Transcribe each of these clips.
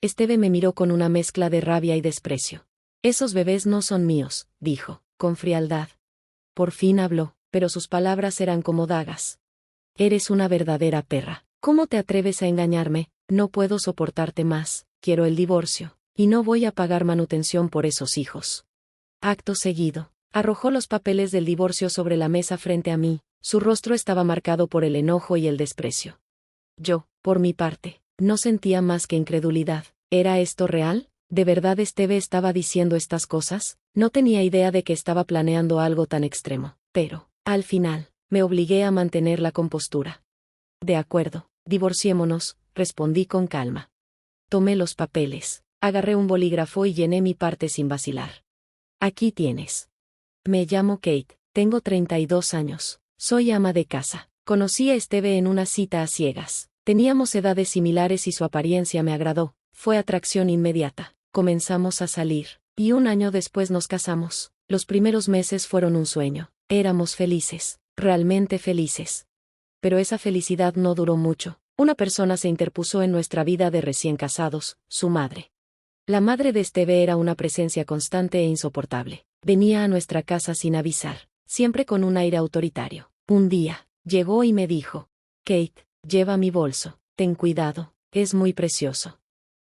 Esteve me miró con una mezcla de rabia y desprecio. Esos bebés no son míos, dijo, con frialdad. Por fin habló, pero sus palabras eran como dagas. Eres una verdadera perra. ¿Cómo te atreves a engañarme? No puedo soportarte más, quiero el divorcio, y no voy a pagar manutención por esos hijos. Acto seguido, arrojó los papeles del divorcio sobre la mesa frente a mí, su rostro estaba marcado por el enojo y el desprecio. Yo, por mi parte, no sentía más que incredulidad. ¿Era esto real? ¿De verdad Esteve estaba diciendo estas cosas? No tenía idea de que estaba planeando algo tan extremo, pero, al final, me obligué a mantener la compostura. De acuerdo, divorciémonos, respondí con calma. Tomé los papeles, agarré un bolígrafo y llené mi parte sin vacilar. Aquí tienes. Me llamo Kate, tengo 32 años, soy ama de casa. Conocí a Esteve en una cita a ciegas. Teníamos edades similares y su apariencia me agradó. Fue atracción inmediata. Comenzamos a salir, y un año después nos casamos. Los primeros meses fueron un sueño. Éramos felices, realmente felices. Pero esa felicidad no duró mucho. Una persona se interpuso en nuestra vida de recién casados, su madre. La madre de Esteve era una presencia constante e insoportable. Venía a nuestra casa sin avisar, siempre con un aire autoritario. Un día, llegó y me dijo: Kate, lleva mi bolso, ten cuidado, es muy precioso.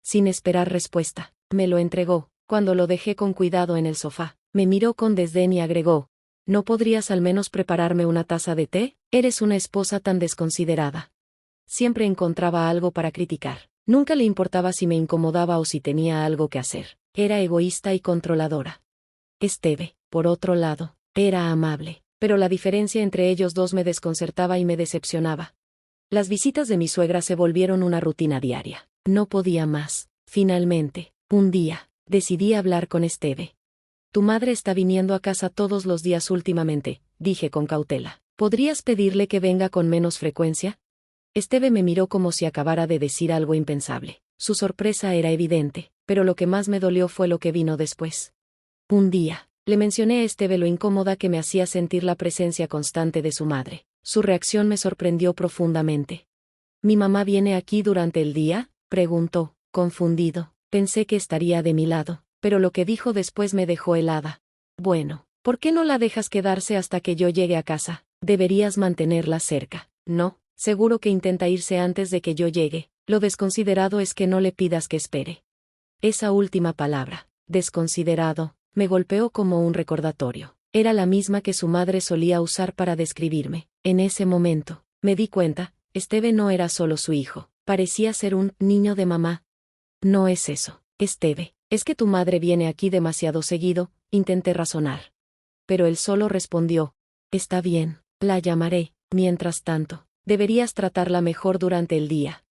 Sin esperar respuesta, me lo entregó. Cuando lo dejé con cuidado en el sofá, me miró con desdén y agregó: ¿No podrías al menos prepararme una taza de té? Eres una esposa tan desconsiderada. Siempre encontraba algo para criticar. Nunca le importaba si me incomodaba o si tenía algo que hacer. Era egoísta y controladora. Esteve, por otro lado, era amable, pero la diferencia entre ellos dos me desconcertaba y me decepcionaba. Las visitas de mi suegra se volvieron una rutina diaria. No podía más. Finalmente, un día, decidí hablar con Esteve. Tu madre está viniendo a casa todos los días últimamente, dije con cautela. ¿Podrías pedirle que venga con menos frecuencia? Esteve me miró como si acabara de decir algo impensable. Su sorpresa era evidente, pero lo que más me dolió fue lo que vino después. Un día, le mencioné a Esteve lo incómoda que me hacía sentir la presencia constante de su madre. Su reacción me sorprendió profundamente. ¿Mi mamá viene aquí durante el día?, preguntó, confundido. Pensé que estaría de mi lado, pero lo que dijo después me dejó helada. Bueno, ¿por qué no la dejas quedarse hasta que yo llegue a casa? Deberías mantenerla cerca. No, seguro que intenta irse antes de que yo llegue. Lo desconsiderado es que no le pidas que espere. Esa última palabra, desconsiderado, me golpeó como un recordatorio. Era la misma que su madre solía usar para describirme. En ese momento, me di cuenta, Esteve no era solo su hijo, parecía ser un niño de mamá. No es eso, Esteve, es que tu madre viene aquí demasiado seguido, intenté razonar. Pero él solo respondió: está bien, la llamaré. Mientras tanto, deberías tratarla mejor durante el día.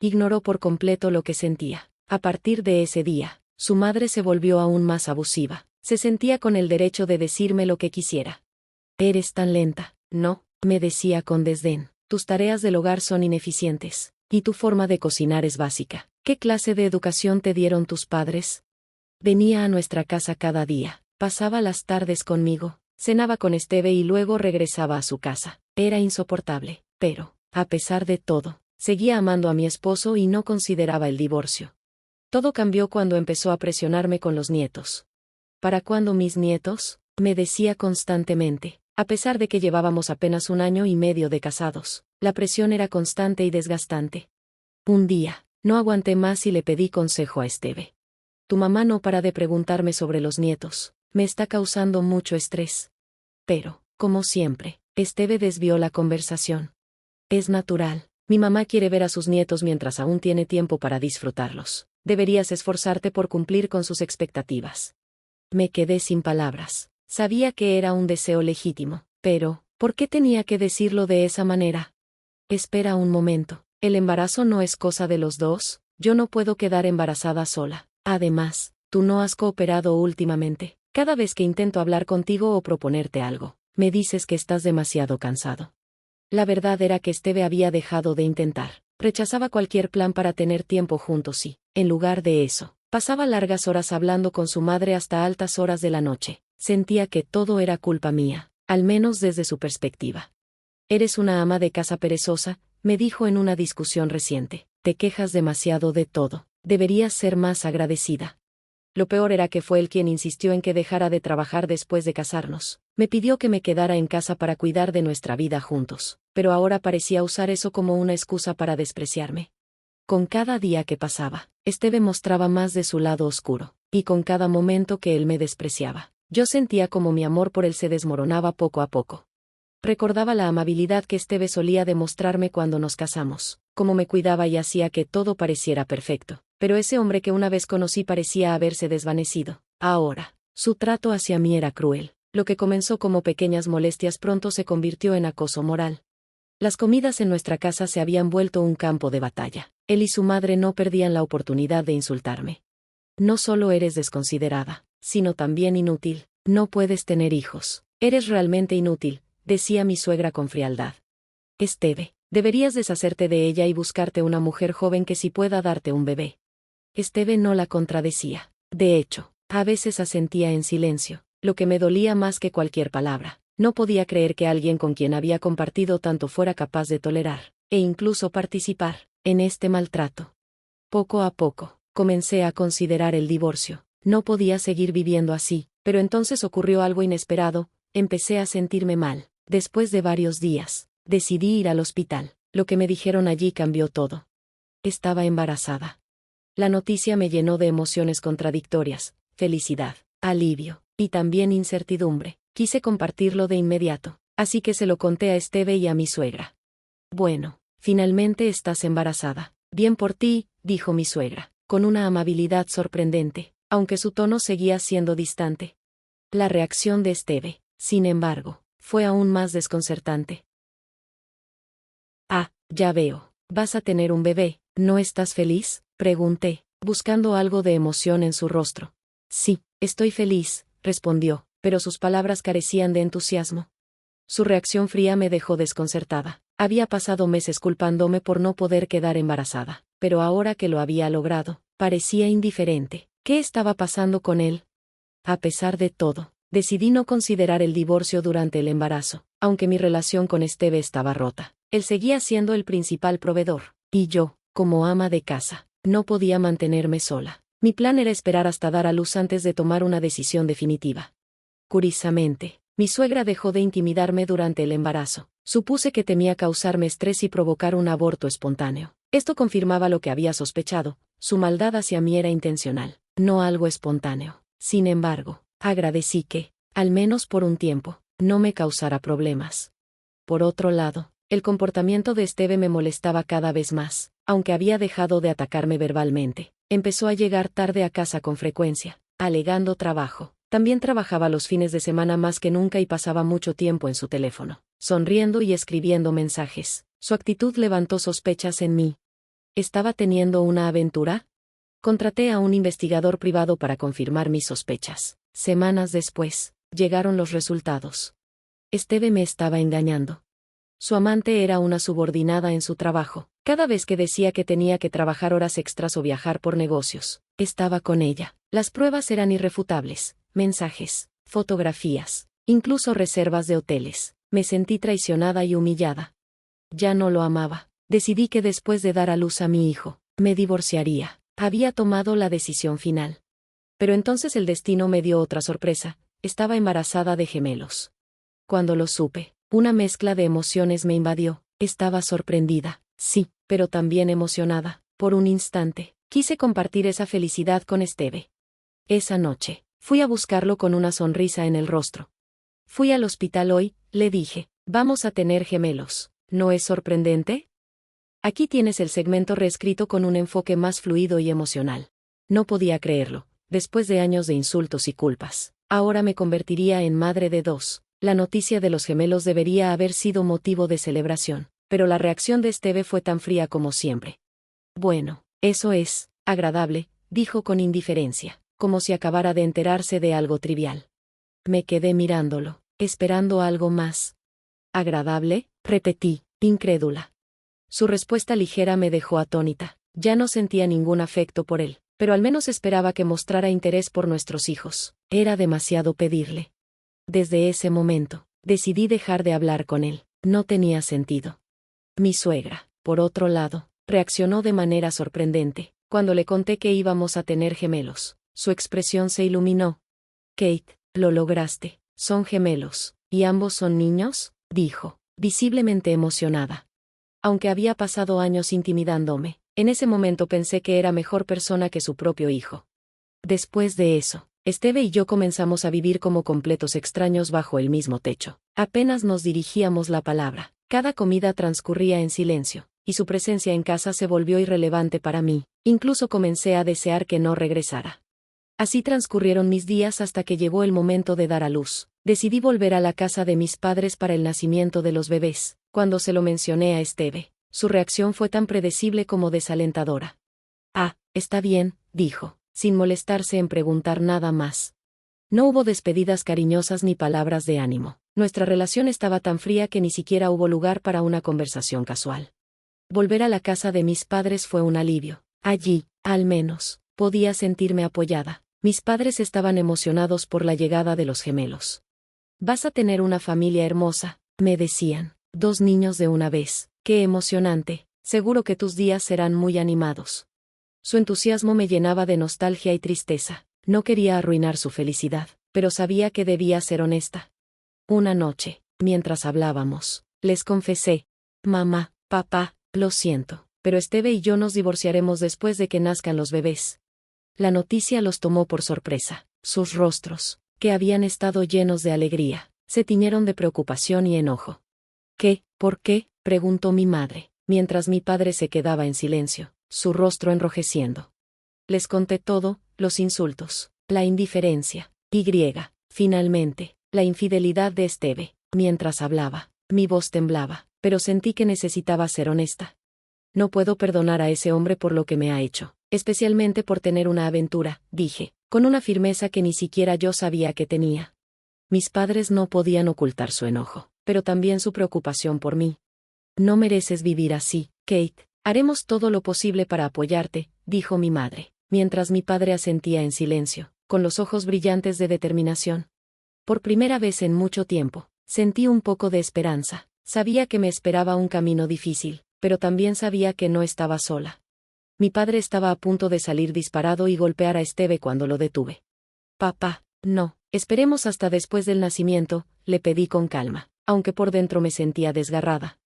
Ignoró por completo lo que sentía. A partir de ese día, su madre se volvió aún más abusiva. Se sentía con el derecho de decirme lo que quisiera. Eres tan lenta, ¿no?, me decía con desdén. Tus tareas del hogar son ineficientes, y tu forma de cocinar es básica. ¿Qué clase de educación te dieron tus padres? Venía a nuestra casa cada día, pasaba las tardes conmigo, cenaba con Esteve y luego regresaba a su casa. Era insoportable, pero, a pesar de todo, seguía amando a mi esposo y no consideraba el divorcio. Todo cambió cuando empezó a presionarme con los nietos. ¿Para cuándo mis nietos?, me decía constantemente. A pesar de que llevábamos apenas 1 año y medio de casados, la presión era constante y desgastante. Un día, no aguanté más y le pedí consejo a Esteve. Tu mamá no para de preguntarme sobre los nietos, me está causando mucho estrés. Pero, como siempre, Esteve desvió la conversación. Es natural, mi mamá quiere ver a sus nietos mientras aún tiene tiempo para disfrutarlos. Deberías esforzarte por cumplir con sus expectativas. Me quedé sin palabras. Sabía que era un deseo legítimo, pero, ¿por qué tenía que decirlo de esa manera? Espera un momento, ¿el embarazo no es cosa de los dos? Yo no puedo quedar embarazada sola. Además, tú no has cooperado últimamente. Cada vez que intento hablar contigo o proponerte algo, me dices que estás demasiado cansado. La verdad era que Esteve había dejado de intentar. Rechazaba cualquier plan para tener tiempo juntos y, en lugar de eso, pasaba largas horas hablando con su madre hasta altas horas de la noche. Sentía que todo era culpa mía, al menos desde su perspectiva. Eres una ama de casa perezosa, me dijo en una discusión reciente. Te quejas demasiado de todo. Deberías ser más agradecida. Lo peor era que fue él quien insistió en que dejara de trabajar después de casarnos. Me pidió que me quedara en casa para cuidar de nuestra vida juntos, pero ahora parecía usar eso como una excusa para despreciarme. Con cada día que pasaba, Esteve mostraba más de su lado oscuro, y con cada momento que él me despreciaba, yo sentía como mi amor por él se desmoronaba poco a poco. Recordaba la amabilidad que Esteve solía demostrarme cuando nos casamos, cómo me cuidaba y hacía que todo pareciera perfecto, pero ese hombre que una vez conocí parecía haberse desvanecido. Ahora, su trato hacia mí era cruel. Lo que comenzó como pequeñas molestias pronto se convirtió en acoso moral. Las comidas en nuestra casa se habían vuelto un campo de batalla. Él y su madre no perdían la oportunidad de insultarme. No solo eres desconsiderada, sino también inútil. No puedes tener hijos. Eres realmente inútil, decía mi suegra con frialdad. Esteve, deberías deshacerte de ella y buscarte una mujer joven que sí pueda darte un bebé. Esteve no la contradecía. De hecho, a veces asentía en silencio, lo que me dolía más que cualquier palabra. No podía creer que alguien con quien había compartido tanto fuera capaz de tolerar, e incluso participar, en este maltrato. Poco a poco, comencé a considerar el divorcio. No podía seguir viviendo así, pero entonces ocurrió algo inesperado, empecé a sentirme mal. Después de varios días, decidí ir al hospital. Lo que me dijeron allí cambió todo. Estaba embarazada. La noticia me llenó de emociones contradictorias, felicidad, alivio, y también incertidumbre. Quise compartirlo de inmediato, así que se lo conté a Esteve y a mi suegra. Bueno, finalmente estás embarazada. Bien por ti, dijo mi suegra, con una amabilidad sorprendente, aunque su tono seguía siendo distante. La reacción de Esteve, sin embargo, fue aún más desconcertante. Ah, ya veo, vas a tener un bebé, ¿no estás feliz?, pregunté, buscando algo de emoción en su rostro. Sí, estoy feliz, respondió, pero sus palabras carecían de entusiasmo. Su reacción fría me dejó desconcertada. Había pasado meses culpándome por no poder quedar embarazada, pero ahora que lo había logrado, parecía indiferente. ¿Qué estaba pasando con él? A pesar de todo, decidí no considerar el divorcio durante el embarazo, aunque mi relación con Esteve estaba rota. Él seguía siendo el principal proveedor, y yo, como ama de casa, no podía mantenerme sola. Mi plan era esperar hasta dar a luz antes de tomar una decisión definitiva. Curiosamente, mi suegra dejó de intimidarme durante el embarazo. Supuse que temía causarme estrés y provocar un aborto espontáneo. Esto confirmaba lo que había sospechado. Su maldad hacia mí era intencional, no algo espontáneo. Sin embargo, agradecí que, al menos por un tiempo, no me causara problemas. Por otro lado, el comportamiento de Esteve me molestaba cada vez más, aunque había dejado de atacarme verbalmente. Empezó a llegar tarde a casa con frecuencia, alegando trabajo. También trabajaba los fines de semana más que nunca y pasaba mucho tiempo en su teléfono, sonriendo y escribiendo mensajes. Su actitud levantó sospechas en mí. ¿Estaba teniendo una aventura? Contraté a un investigador privado para confirmar mis sospechas. Semanas después, llegaron los resultados. Esteve me estaba engañando. Su amante era una subordinada en su trabajo. Cada vez que decía que tenía que trabajar horas extras o viajar por negocios, estaba con ella. Las pruebas eran irrefutables. Mensajes, fotografías, incluso reservas de hoteles. Me sentí traicionada y humillada. Ya no lo amaba. Decidí que después de dar a luz a mi hijo, me divorciaría. Había tomado la decisión final. Pero entonces el destino me dio otra sorpresa. Estaba embarazada de gemelos. Cuando lo supe, una mezcla de emociones me invadió. Estaba sorprendida, sí, pero también emocionada. Por un instante, quise compartir esa felicidad con Esteve. Esa noche, fui a buscarlo con una sonrisa en el rostro. Fui al hospital hoy, le dije, vamos a tener gemelos. ¿No es sorprendente? Aquí tienes el segmento reescrito con un enfoque más fluido y emocional. No podía creerlo, después de años de insultos y culpas. Ahora me convertiría en madre de dos. La noticia de los gemelos debería haber sido motivo de celebración, pero la reacción de Esteve fue tan fría como siempre. Bueno, eso es agradable, dijo con indiferencia, como si acabara de enterarse de algo trivial. Me quedé mirándolo, esperando algo más. ¿Agradable?, repetí, incrédula. Su respuesta ligera me dejó atónita. Ya no sentía ningún afecto por él, pero al menos esperaba que mostrara interés por nuestros hijos. Era demasiado pedirle. Desde ese momento, decidí dejar de hablar con él. No tenía sentido. Mi suegra, por otro lado, reaccionó de manera sorprendente. Cuando le conté que íbamos a tener gemelos, su expresión se iluminó. Kate, lo lograste. Son gemelos. ¿Y ambos son niños?, dijo, visiblemente emocionada. Aunque había pasado años intimidándome, en ese momento pensé que era mejor persona que su propio hijo. Después de eso, Esteve y yo comenzamos a vivir como completos extraños bajo el mismo techo. Apenas nos dirigíamos la palabra. Cada comida transcurría en silencio, y su presencia en casa se volvió irrelevante para mí. Incluso comencé a desear que no regresara. Así transcurrieron mis días hasta que llegó el momento de dar a luz. Decidí volver a la casa de mis padres para el nacimiento de los bebés. Cuando se lo mencioné a Esteve, su reacción fue tan predecible como desalentadora. Ah, está bien, dijo, sin molestarse en preguntar nada más. No hubo despedidas cariñosas ni palabras de ánimo. Nuestra relación estaba tan fría que ni siquiera hubo lugar para una conversación casual. Volver a la casa de mis padres fue un alivio. Allí, al menos, podía sentirme apoyada. Mis padres estaban emocionados por la llegada de los gemelos. Vas a tener una familia hermosa, me decían. 2 niños de una vez. Qué emocionante. Seguro que tus días serán muy animados. Su entusiasmo me llenaba de nostalgia y tristeza. No quería arruinar su felicidad, pero sabía que debía ser honesta. Una noche, mientras hablábamos, les confesé: mamá, papá, lo siento, pero Esteve y yo nos divorciaremos después de que nazcan los bebés. La noticia los tomó por sorpresa. Sus rostros, que habían estado llenos de alegría, se tiñeron de preocupación y enojo. ¿Qué? ¿Por qué?, preguntó mi madre, mientras mi padre se quedaba en silencio, su rostro enrojeciendo. Les conté todo, los insultos, la indiferencia, finalmente, la infidelidad de Esteve. Mientras hablaba, mi voz temblaba, pero sentí que necesitaba ser honesta. No puedo perdonar a ese hombre por lo que me ha hecho, especialmente por tener una aventura, dije, con una firmeza que ni siquiera yo sabía que tenía. Mis padres no podían ocultar su enojo, pero también su preocupación por mí. No mereces vivir así, Kate. Haremos todo lo posible para apoyarte, dijo mi madre, mientras mi padre asentía en silencio, con los ojos brillantes de determinación. Por primera vez en mucho tiempo, sentí un poco de esperanza. Sabía que me esperaba un camino difícil, pero también sabía que no estaba sola. Mi padre estaba a punto de salir disparado y golpear a Esteve cuando lo detuve. Papá, no, esperemos hasta después del nacimiento, le pedí con calma, aunque por dentro me sentía desgarrada.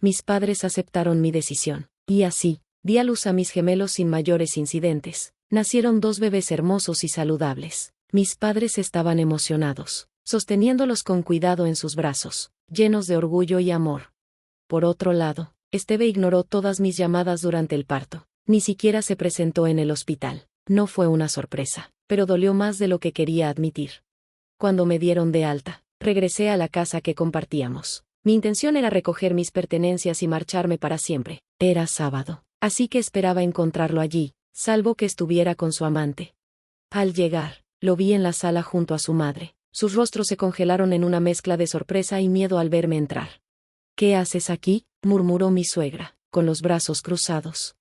Mis padres aceptaron mi decisión, y así, di a luz a mis gemelos sin mayores incidentes. Nacieron 2 bebés hermosos y saludables. Mis padres estaban emocionados, sosteniéndolos con cuidado en sus brazos, llenos de orgullo y amor. Por otro lado, Esteve ignoró todas mis llamadas durante el parto. Ni siquiera se presentó en el hospital. No fue una sorpresa, pero dolió más de lo que quería admitir. Cuando me dieron de alta, regresé a la casa que compartíamos. Mi intención era recoger mis pertenencias y marcharme para siempre. Era sábado, así que esperaba encontrarlo allí, salvo que estuviera con su amante. Al llegar, lo vi en la sala junto a su madre. Sus rostros se congelaron en una mezcla de sorpresa y miedo al verme entrar. ¿Qué haces aquí?, murmuró mi suegra, con los brazos cruzados.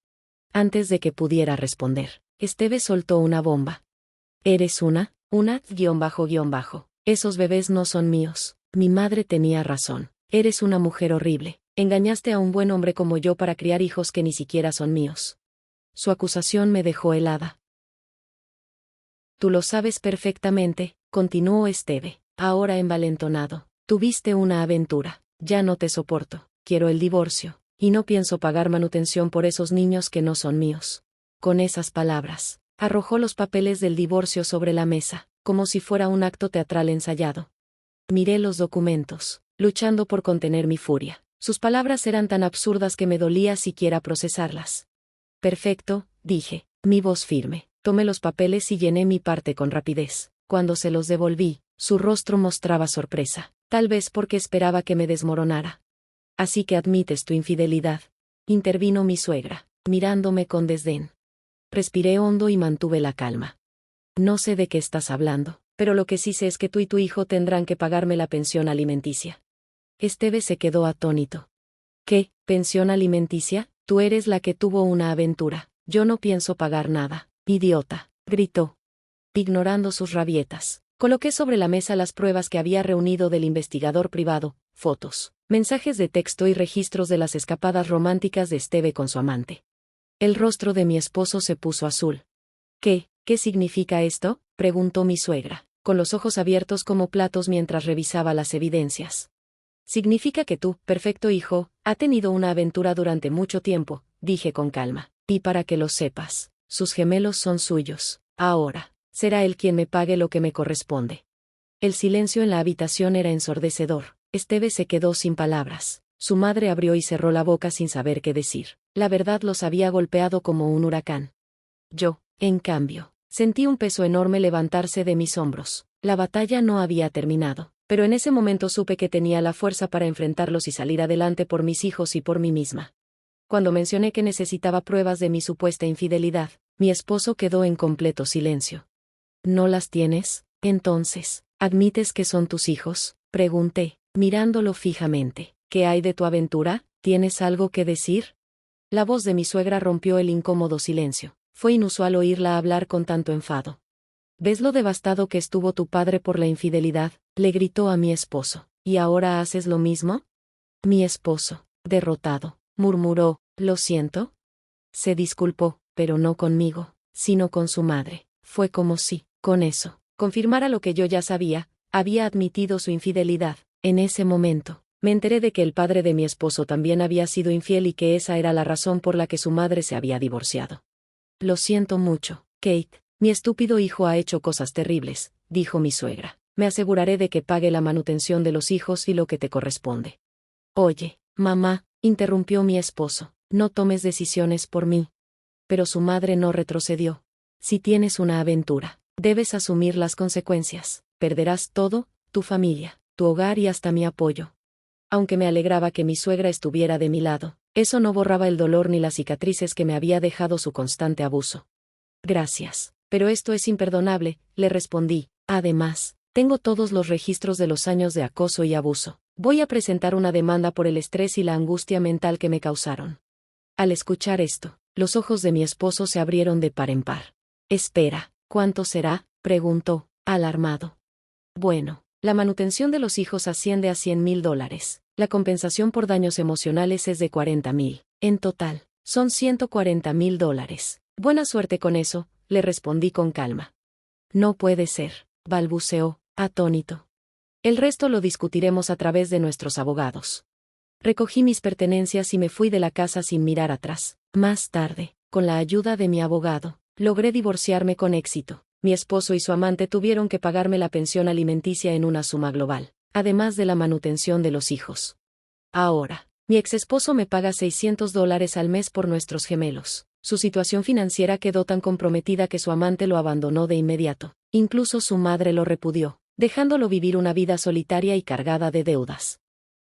Antes de que pudiera responder, Esteve soltó una bomba. ¿Eres una? Esos bebés no son míos. Mi madre tenía razón. Eres una mujer horrible. Engañaste a un buen hombre como yo para criar hijos que ni siquiera son míos. Su acusación me dejó helada. Tú lo sabes perfectamente, continuó Esteve, ahora envalentonado. Tuviste una aventura. Ya no te soporto. Quiero el divorcio. Y no pienso pagar manutención por esos niños que no son míos. Con esas palabras, arrojó los papeles del divorcio sobre la mesa, como si fuera un acto teatral ensayado. Miré los documentos, luchando por contener mi furia. Sus palabras eran tan absurdas que me dolía siquiera procesarlas. Perfecto, dije, mi voz firme. Tomé los papeles y llené mi parte con rapidez. Cuando se los devolví, su rostro mostraba sorpresa, tal vez porque esperaba que me desmoronara. Así que admites tu infidelidad, intervino mi suegra, mirándome con desdén. Respiré hondo y mantuve la calma. No sé de qué estás hablando, pero lo que sí sé es que tú y tu hijo tendrán que pagarme la pensión alimenticia. Esteve se quedó atónito. ¿Qué, pensión alimenticia? Tú eres la que tuvo una aventura. Yo no pienso pagar nada, idiota, gritó. Ignorando sus rabietas, coloqué sobre la mesa las pruebas que había reunido del investigador privado, fotos, mensajes de texto y registros de las escapadas románticas de Esteve con su amante. El rostro de mi esposo se puso azul. ¿Qué significa esto?, preguntó mi suegra, con los ojos abiertos como platos mientras revisaba las evidencias. Significa que tú, perfecto hijo, ha tenido una aventura durante mucho tiempo, dije con calma. Y para que lo sepas, sus gemelos son suyos. Ahora, será él quien me pague lo que me corresponde. El silencio en la habitación era ensordecedor. Esteve se quedó sin palabras. Su madre abrió y cerró la boca sin saber qué decir. La verdad los había golpeado como un huracán. Yo, en cambio, sentí un peso enorme levantarse de mis hombros. La batalla no había terminado, pero en ese momento supe que tenía la fuerza para enfrentarlos y salir adelante por mis hijos y por mí misma. Cuando mencioné que necesitaba pruebas de mi supuesta infidelidad, mi esposo quedó en completo silencio. ¿No las tienes? Entonces, ¿admites que son tus hijos?, pregunté, mirándolo fijamente. ¿Qué hay de tu aventura? ¿Tienes algo que decir? La voz de mi suegra rompió el incómodo silencio. Fue inusual oírla hablar con tanto enfado. ¿Ves lo devastado que estuvo tu padre por la infidelidad?, le gritó a mi esposo. ¿Y ahora haces lo mismo? Mi esposo, derrotado, murmuró, «Lo siento». Se disculpó, pero no conmigo, sino con su madre. Fue como si, con eso, confirmara lo que yo ya sabía. Había admitido su infidelidad. En ese momento, me enteré de que el padre de mi esposo también había sido infiel y que esa era la razón por la que su madre se había divorciado. Lo siento mucho, Kate. Mi estúpido hijo ha hecho cosas terribles, dijo mi suegra. Me aseguraré de que pague la manutención de los hijos y lo que te corresponde. Oye, mamá, interrumpió mi esposo, no tomes decisiones por mí. Pero su madre no retrocedió. Si tienes una aventura, debes asumir las consecuencias. Perderás todo, tu familia, tu hogar y hasta mi apoyo. Aunque me alegraba que mi suegra estuviera de mi lado, eso no borraba el dolor ni las cicatrices que me había dejado su constante abuso. Gracias, pero esto es imperdonable, le respondí. Además, tengo todos los registros de los años de acoso y abuso. Voy a presentar una demanda por el estrés y la angustia mental que me causaron. Al escuchar esto, los ojos de mi esposo se abrieron de par en par. Espera, ¿cuánto será?, preguntó, alarmado. Bueno, la manutención de los hijos asciende a $100,000. La compensación por daños emocionales es de $40,000. En total, son $140,000. Buena suerte con eso, le respondí con calma. No puede ser, balbuceó, atónito. El resto lo discutiremos a través de nuestros abogados. Recogí mis pertenencias y me fui de la casa sin mirar atrás. Más tarde, con la ayuda de mi abogado, logré divorciarme con éxito. Mi esposo y su amante tuvieron que pagarme la pensión alimenticia en una suma global, además de la manutención de los hijos. Ahora, mi exesposo me paga $600 al mes por nuestros gemelos. Su situación financiera quedó tan comprometida que su amante lo abandonó de inmediato. Incluso su madre lo repudió, dejándolo vivir una vida solitaria y cargada de deudas.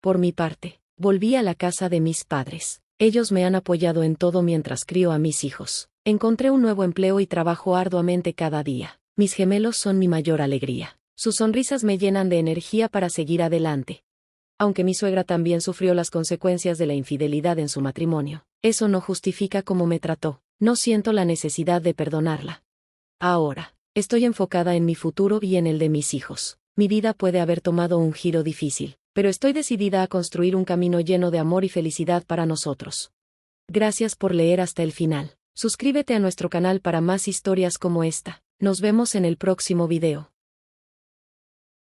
Por mi parte, volví a la casa de mis padres. Ellos me han apoyado en todo mientras crío a mis hijos. Encontré un nuevo empleo y trabajo arduamente cada día. Mis gemelos son mi mayor alegría. Sus sonrisas me llenan de energía para seguir adelante. Aunque mi suegra también sufrió las consecuencias de la infidelidad en su matrimonio, eso no justifica cómo me trató. No siento la necesidad de perdonarla. Ahora, estoy enfocada en mi futuro y en el de mis hijos. Mi vida puede haber tomado un giro difícil, pero estoy decidida a construir un camino lleno de amor y felicidad para nosotros. Gracias por leer hasta el final. Suscríbete a nuestro canal para más historias como esta. Nos vemos en el próximo video.